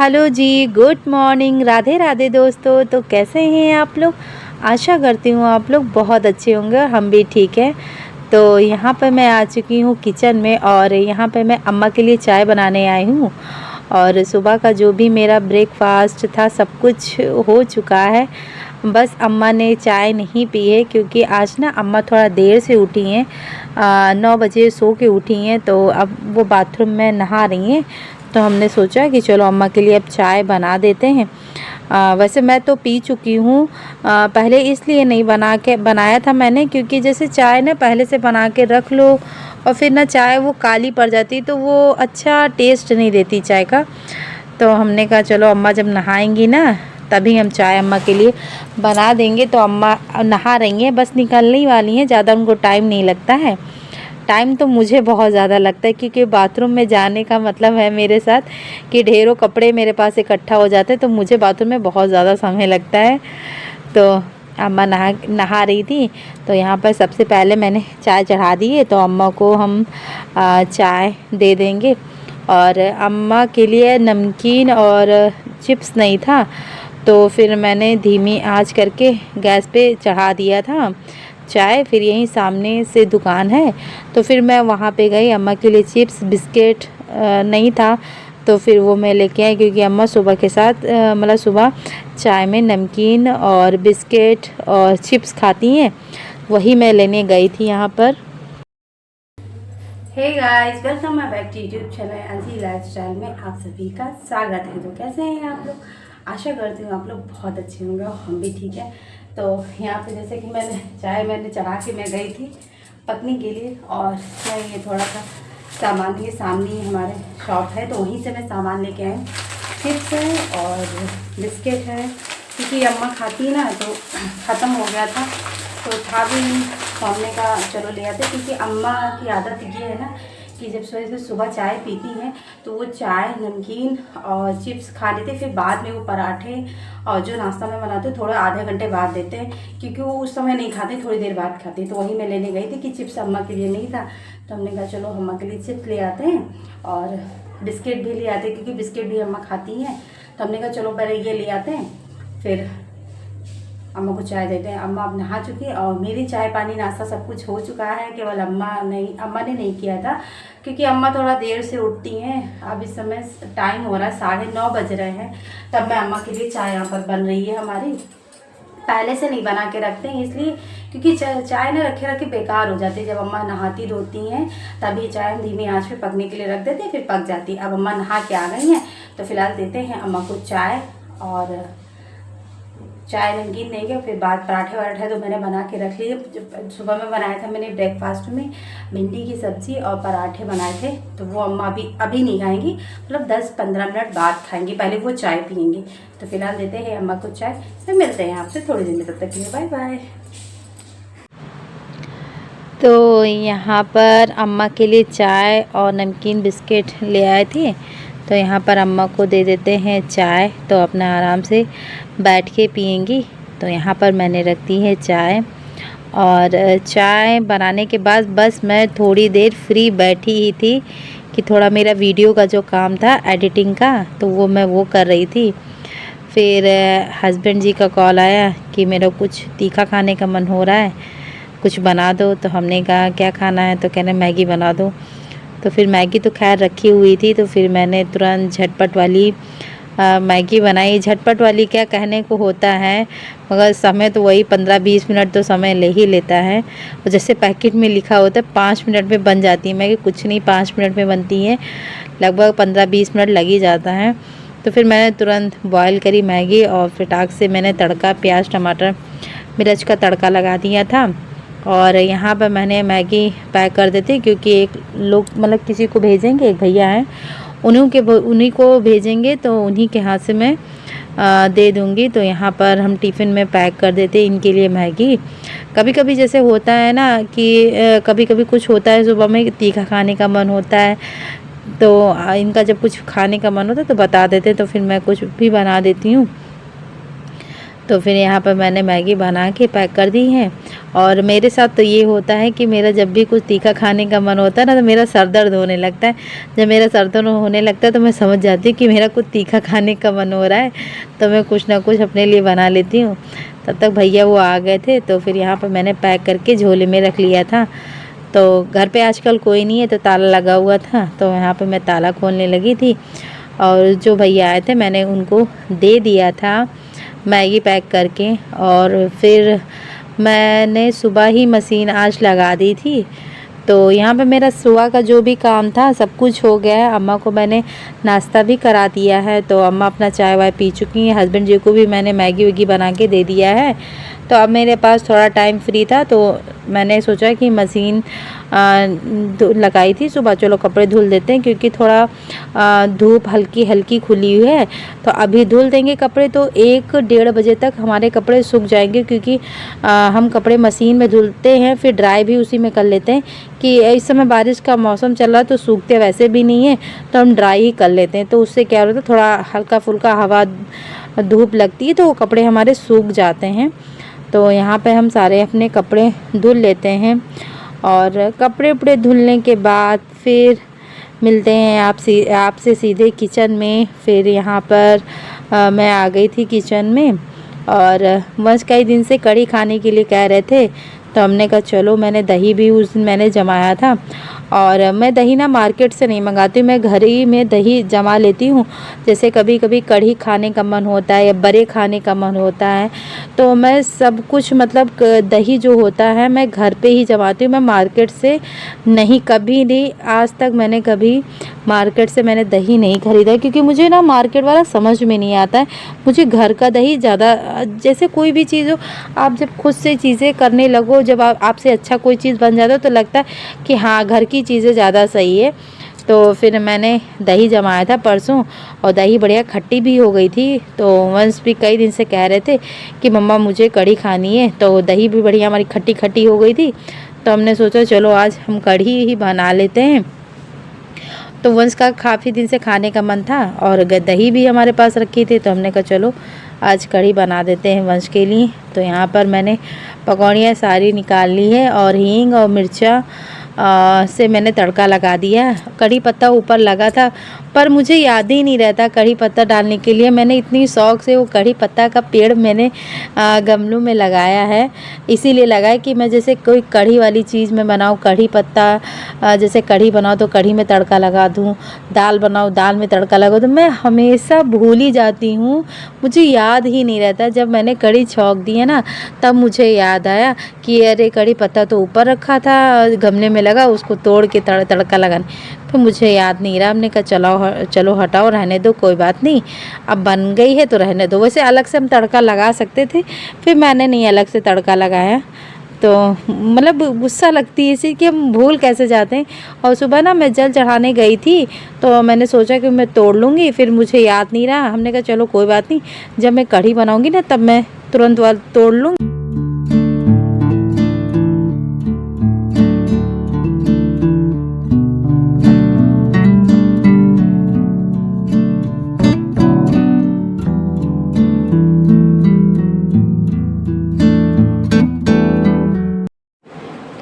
Hello जी, good morning, Radhe Radhe दोस्तों। तो कैसे हैं आप लोग? आशा करती हूँ आप लोग बहुत अच्छे होंगे और हम भी ठीक हैं। तो यहाँ पर मैं आ चुकी हूँ किचन में और यहाँ पे मैं अम्मा के लिए चाय बनाने आई हूँ। और सुबह का जो भी मेरा ब्रेकफास्ट था सब कुछ हो चुका है। बस अम्मा ने चाय नहीं पी है क्योंकि आज ना अम्मा थोड़ा देर से उठी हैं, 9 बजे सो के उठी हैं। तो अब वो बाथरूम में नहा रही हैं। तो हमने सोचा कि चलो अम्मा के लिए अब चाय बना देते हैं। वैसे मैं तो पी चुकी हूँ। पहले इसलिए नहीं बनाया था मैंने क्योंकि जैसे चाय ना पहले से बना के रख लो और फिर ना चाय वो काली पड़ जाती तो वो अच्छा टेस्ट नहीं देती चाय का। तो हमने कहा चलो अम्मा जब नहाएंगी ना तभी हम चाय अम्मा के लिए बना देंगे। तो अम्मा नहा रही हैं, बस निकलने ही वाली हैं, ज़्यादा उनको टाइम नहीं लगता है। टाइम तो मुझे बहुत ज़्यादा लगता है क्योंकि बाथरूम में जाने का मतलब है मेरे साथ कि ढेरों कपड़े मेरे पास इकट्ठा हो जाते हैं, तो मुझे बाथरूम में बहुत ज़्यादा समय लगता है। तो अम्मा नहा रही थी तो यहाँ पर सबसे पहले मैंने चाय चढ़ा दी है। तो अम्मा को हम चाय दे देंगे। और अम्मा के लिए नमकीन और चिप्स नहीं था तो फिर मैंने धीमी आंच करके गैस पे चढ़ा दिया था चाय। फिर यहीं सामने से दुकान है तो फिर मैं वहाँ पे गई। अम्मा के लिए चिप्स बिस्किट नहीं था तो फिर वो मैं लेके आई क्योंकि अम्मा सुबह के साथ मतलब सुबह चाय में नमकीन और बिस्किट और चिप्स खाती हैं, वही मैं लेने गई थी यहाँ पर। Hey guys, welcome my back to YouTube channel Anji lifestyle में आप सभी का स्वागत है। तो कैसे हैं आप लोग? आशा करती हूँ आप लोग बहुत अच्छे होंगे और हम भी ठीक है। तो यहाँ पे जैसे कि मैंने चढ़ा के मैं गई थी पकने के लिए और मैं ये थोड़ा सा सामान के सामने ही हमारे शॉप है तो वहीं से मैं सामान लेके आई। चिप्स है और बिस्किट है क्योंकि अम्मा खाती ना तो ख़त्म हो गया था तो था भी नहीं तो हमने कहा चलो ले आते। क्योंकि अम्मा की आदत ये है ना कि जब सुबह चाय पीती हैं तो वो चाय नमकीन और चिप्स खा लेते, फिर बाद में वो पराठे और जो नाश्ता में बनाते थोड़ा आधे घंटे बाद देते हैं क्योंकि वो उस समय नहीं खाते, थोड़ी देर बाद खाते। तो वही मैं लेने गई थी कि चिप्स अम्मा के लिए नहीं था तो हमने कहा चलो अम्मा के लिए चिप्स ले आते हैं और बिस्किट भी ले आते हैं क्योंकि बिस्किट भी अम्मा खाती हैं। तो हमने कहा चलो पहले ये ले आते हैं फिर अम्मा को चाय देते हैं। अम्मा अब नहा चुकी है और मेरी चाय पानी नाश्ता सब कुछ हो चुका है, केवल अम्मा ने नहीं किया था क्योंकि अम्मा थोड़ा देर से उठती हैं। अब इस समय टाइम हो रहा है 9:30 बज रहे हैं तब मैं अम्मा के लिए चाय यहाँ पर बन रही है हमारी। पहले से नहीं बना के रखते हैं इसलिए क्योंकि चाय ना रखे रखे बेकार हो जाती है। जब अम्मा नहाती धोती हैं तभी चाय हम धीमी आंच पे पकने के लिए रख देते हैं, फिर पक जाती है। अब अम्मा नहा के आ गई हैं तो फिलहाल देते हैं अम्मा को चाय और चाय नमकीन देंगे। फिर बाद पराठे वराठे तो मैंने बना के रख लिए। सुबह में बनाया था मैंने ब्रेकफास्ट में भिंडी की सब्ज़ी और पराठे बनाए थे तो वो अम्मा अभी नहीं खाएंगी, मतलब 10-15 मिनट बाद खाएंगी, पहले वो चाय पियेंगी। तो फिलहाल देते हैं अम्मा को चाय, फिर मिलते हैं आपसे थोड़ी देर में, तब तक के लिए बाय बाय। तो यहाँ पर अम्मा के लिए चाय और नमकीन बिस्किट ले आए थे तो यहाँ पर अम्मा को दे देते हैं चाय तो अपना आराम से बैठ के पियेंगी। तो यहाँ पर मैंने रख दी है चाय और चाय बनाने के बाद बस मैं थोड़ी देर फ्री बैठी ही थी कि थोड़ा मेरा वीडियो का जो काम था एडिटिंग का तो वो मैं कर रही थी। फिर हस्बैंड जी का कॉल आया कि मेरा कुछ तीखा खाने का मन हो रहा है, कुछ बना दो। तो हमने कहा क्या खाना है, तो कहने मैगी बना दो। तो फिर मैगी तो खैर रखी हुई थी तो फिर मैंने तुरंत झटपट वाली मैगी बनाई। झटपट वाली क्या कहने को होता है मगर समय तो वही 15-20 मिनट तो समय ले ही लेता है। और जैसे पैकेट में लिखा होता है 5 मिनट में बन जाती है मैगी, कुछ नहीं 5 मिनट में बनती है, लगभग 15-20 मिनट लग ही जाता है। तो फिर मैंने तुरंत बॉयल करी मैगी और फटाक से मैंने तड़का प्याज टमाटर मिर्च का तड़का लगा दिया था। और यहाँ पर मैंने मैगी पैक कर देती क्योंकि एक लोग मतलब किसी को भेजेंगे, एक भैया हैं उन्हीं को भेजेंगे तो उन्हीं के हाथ से मैं दे दूँगी। तो यहाँ पर हम टिफ़िन में पैक कर देते इनके लिए मैगी। कभी कभी जैसे होता है ना कि कभी कभी कुछ होता है सुबह में तीखा खाने का मन होता है तो इनका जब कुछ खाने का मन होता है तो बता देते तो फिर मैं कुछ भी बना देती हूँ। तो फिर यहाँ पर मैंने मैगी बना के पैक कर दी है। और मेरे साथ तो ये होता है कि मेरा जब भी कुछ तीखा खाने का मन होता है ना, तो मेरा सर दर्द होने लगता है। जब मेरा सर दर्द होने लगता है तो मैं समझ जाती हूँ कि मेरा कुछ तीखा खाने का मन हो रहा है, तो मैं कुछ ना कुछ अपने लिए बना लेती हूँ। तब तक भैया वो आ गए थे, तो फिर यहाँ पर मैंने पैक करके झोले में रख लिया था। तो घर पे आजकल कोई नहीं है, तो ताला लगा हुआ था, तो यहाँ पे मैं ताला खोलने लगी थी। और जो भैया आए थे मैंने उनको दे दिया था मैगी पैक करके। और फिर मैंने सुबह ही मशीन आज लगा दी थी। तो यहाँ पे मेरा सुबह का जो भी काम था सब कुछ हो गया है। अम्मा को मैंने नाश्ता भी करा दिया है, तो अम्मा अपना चाय वाय पी चुकी हैं। हस्बैंड जी को भी मैंने मैगी वैगी बना के दे दिया है। तो अब मेरे पास थोड़ा टाइम फ्री था, तो मैंने सोचा कि मशीन लगाई थी सुबह, चलो कपड़े धुल देते हैं, क्योंकि थोड़ा धूप हल्की हल्की खुली हुई है। तो अभी धुल देंगे कपड़े तो 1-1:30 बजे तक हमारे कपड़े सूख जाएंगे, क्योंकि हम कपड़े मशीन में धुलते हैं फिर ड्राई भी उसी में कर लेते हैं। कि इस समय बारिश का मौसम चल रहा है तो सूखते वैसे भी नहीं है, तो हम ड्राई ही कर लेते हैं। तो उससे क्या होता है, थोड़ा हल्का फुल्का हवा धूप लगती है तो वो कपड़े हमारे सूख जाते हैं। तो यहाँ पे हम सारे अपने कपड़े धुल लेते हैं। और कपड़े उपड़े धुलने के बाद फिर मिलते हैं आपसे सीधे किचन में। फिर यहाँ पर मैं आ गई थी किचन में, और वंश कई दिन से कढ़ी खाने के लिए कह रहे थे, तो हमने कहा चलो। मैंने दही भी उस दिन मैंने जमाया था, और मैं दही ना मार्केट से नहीं मंगाती, मैं घर ही में दही जमा लेती हूँ। जैसे कभी कभी कढ़ी खाने का मन होता है या बड़े खाने का मन होता है, तो मैं सब कुछ मतलब दही जो होता है मैं घर पे ही जमाती हूँ। मैं मार्केट से नहीं, कभी नहीं, आज तक मैंने कभी मार्केट से मैंने दही नहीं खरीदा, क्योंकि मुझे ना मार्केट वाला समझ में नहीं आता है। मुझे घर का दही ज़्यादा, जैसे कोई भी चीज़ हो, आप जब खुद से चीज़ें करने लगो, जब आपसे अच्छा कोई चीज़ बन जाता है तो लगता है कि हाँ घर की चीज़ें ज़्यादा सही है। तो फिर मैंने दही जमाया था परसों, और दही बढ़िया खट्टी भी हो गई थी। तो वंश भी कई दिन से कह रहे थे कि मम्मा मुझे कढ़ी खानी है, तो दही भी बढ़िया हमारी खट्टी खट्टी हो गई थी। तो हमने सोचा चलो आज हम कढ़ी ही बना लेते हैं। तो वंश का काफ़ी दिन से खाने का मन था, और दही भी हमारे पास रखी थी, तो हमने कहा चलो आज कढ़ी बना देते हैं वंश के लिए। तो यहाँ पर मैंने पकौड़ियाँ सारी निकाल ली है, और हींग और मिर्चा से मैंने तड़का लगा दिया। कढ़ी पत्ता ऊपर लगा था, पर मुझे याद ही नहीं रहता कढ़ी पत्ता डालने के लिए। मैंने इतनी शौक से वो कढ़ी पत्ता का पेड़ मैंने गमलों में लगाया है, इसीलिए लगाया कि मैं जैसे कोई कढ़ी वाली चीज़ में बनाऊँ, कढ़ी पत्ता जैसे कढ़ी बनाओ तो कढ़ी में तड़का लगा दूँ, दाल बनाओ दाल में तड़का लगा दूँ। मैं हमेशा भूल ही जाती हूँ, मुझे याद ही नहीं रहता। जब मैंने कढ़ी छौंक दी है ना, तब मुझे याद आया कि अरे कढ़ी पत्ता तो ऊपर रखा था गमले में लगा, उसको तोड़ के तड़का लगाने, फिर मुझे याद नहीं रहा। हमने कहा चलो हटाओ, रहने दो, कोई बात नहीं, अब बन गई है तो रहने दो। वैसे अलग से हम तड़का लगा सकते थे, फिर मैंने नहीं अलग से तड़का लगाया। तो मतलब गुस्सा लगती है इसी कि हम भूल कैसे जाते हैं। और सुबह ना मैं जल चढ़ाने गई थी, तो मैंने सोचा कि मैं तोड़ लूँगी, फिर मुझे याद नहीं रहा। हमने कहा चलो कोई बात नहीं, जब मैं कढ़ी बनाऊँगी ना तब मैं तुरंत तोड़ लूँगी।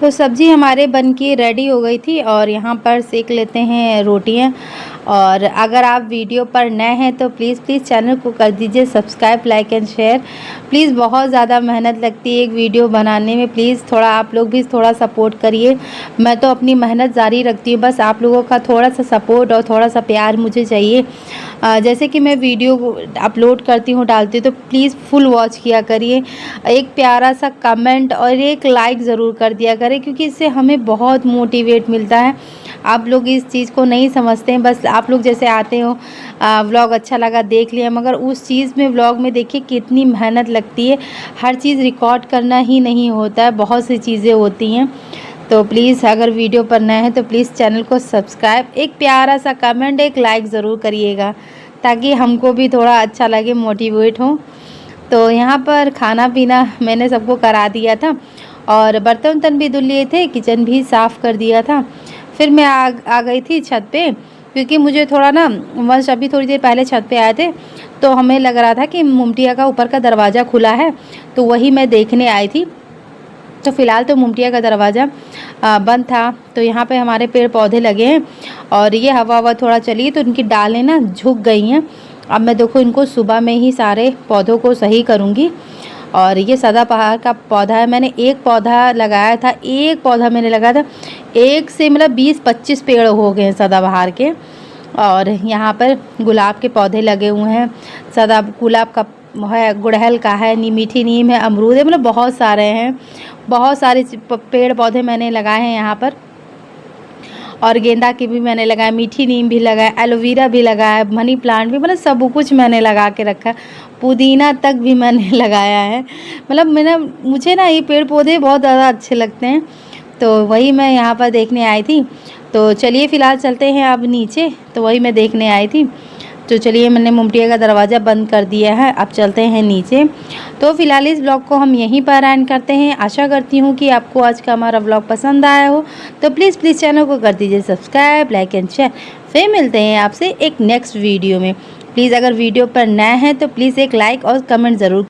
तो सब्ज़ी हमारे बन के रेडी हो गई थी, और यहाँ पर सेक लेते हैं रोटियाँ। और अगर आप वीडियो पर नए हैं तो प्लीज़ चैनल को कर दीजिए subscribe, like and share. Please बहुत ज़्यादा मेहनत लगती है एक वीडियो बनाने में, प्लीज़ थोड़ा आप लोग भी थोड़ा सपोर्ट करिए। मैं तो अपनी मेहनत जारी रखती हूँ, बस आप लोगों का थोड़ा सा सपोर्ट और थोड़ा सा प्यार मुझे चाहिए। जैसे कि मैं वीडियो अपलोड करती हूँ, डालती हूँ, तो प्लीज़ फुल वॉच किया करिए। एक प्यारा सा कमेंट और एक लाइक ज़रूर कर दिया करें, क्योंकि इससे हमें बहुत मोटिवेट मिलता है। आप लोग इस चीज़ को नहीं समझते हैं, बस आप लोग जैसे आते हो व्लॉग अच्छा लगा देख लिया, मगर उस चीज़ में व्लॉग में देखिए कितनी मेहनत लगती है। हर चीज़ रिकॉर्ड करना ही नहीं होता है, बहुत सी चीज़ें होती हैं। तो प्लीज़ अगर वीडियो पर नए हैं तो प्लीज़ चैनल को सब्सक्राइब, एक प्यारा सा कमेंट, एक लाइक ज़रूर करिएगा, ताकि हमको भी थोड़ा अच्छा लगे, मोटिवेट हो। तो यहाँ पर खाना पीना मैंने सबको करा दिया था, और बर्तन वर्तन भी धुल लिए थे, किचन भी साफ़ कर दिया था। फिर मैं आ गई थी छत पे, क्योंकि मुझे थोड़ा ना वंश अभी थोड़ी देर पहले छत पे आए थे, तो हमें लग रहा था कि मुमटिया का ऊपर का दरवाज़ा खुला है, तो वही मैं देखने आई थी। तो फ़िलहाल तो मुमटिया का दरवाज़ा बंद था। तो यहाँ पे हमारे पेड़ पौधे लगे हैं और ये हवा थोड़ा चली तो इनकी डालें ना झुक गई हैं। अब मैं देखो इनको सुबह में ही सारे पौधों को सही करूँगी। और ये सदाबहार का पौधा है, मैंने एक पौधा लगाया था, एक पौधा मैंने लगाया था, एक से मतलब 20-25 पेड़ हो गए हैं सदाबहार के। और यहाँ पर गुलाब के पौधे लगे हुए हैं, सदा गुलाब का है, गुड़हल का है, मीठी नीम है, अमरूद है, मतलब बहुत सारे हैं, बहुत सारे पेड़ पौधे मैंने लगाए हैं यहाँ पर। और गेंदा की भी मैंने लगाया, मीठी नीम भी लगाया, एलोवेरा भी लगाया, मनी प्लांट भी, मतलब सब कुछ मैंने लगा के रखा है, पुदीना तक भी मैंने लगाया है। मतलब मुझे ना ये पेड़ पौधे बहुत ज़्यादा अच्छे लगते हैं, तो वही मैं यहाँ पर देखने आई थी। तो चलिए फ़िलहाल चलते हैं अब नीचे, तो वही मैं देखने आई थी। तो चलिए मैंने मुमटिया का दरवाज़ा बंद कर दिया है, अब चलते हैं नीचे। तो फ़िलहाल इस ब्लॉग को हम यहीं पर एंड करते हैं। आशा करती हूँ कि आपको आज का हमारा ब्लॉग पसंद आया हो, तो प्लीज़ चैनल को कर दीजिए सब्सक्राइब, लाइक एंड शेयर। फिर मिलते हैं आपसे एक नेक्स्ट वीडियो में। प्लीज़ अगर वीडियो पर नए हैं तो प्लीज़ एक लाइक और कमेंट ज़रूर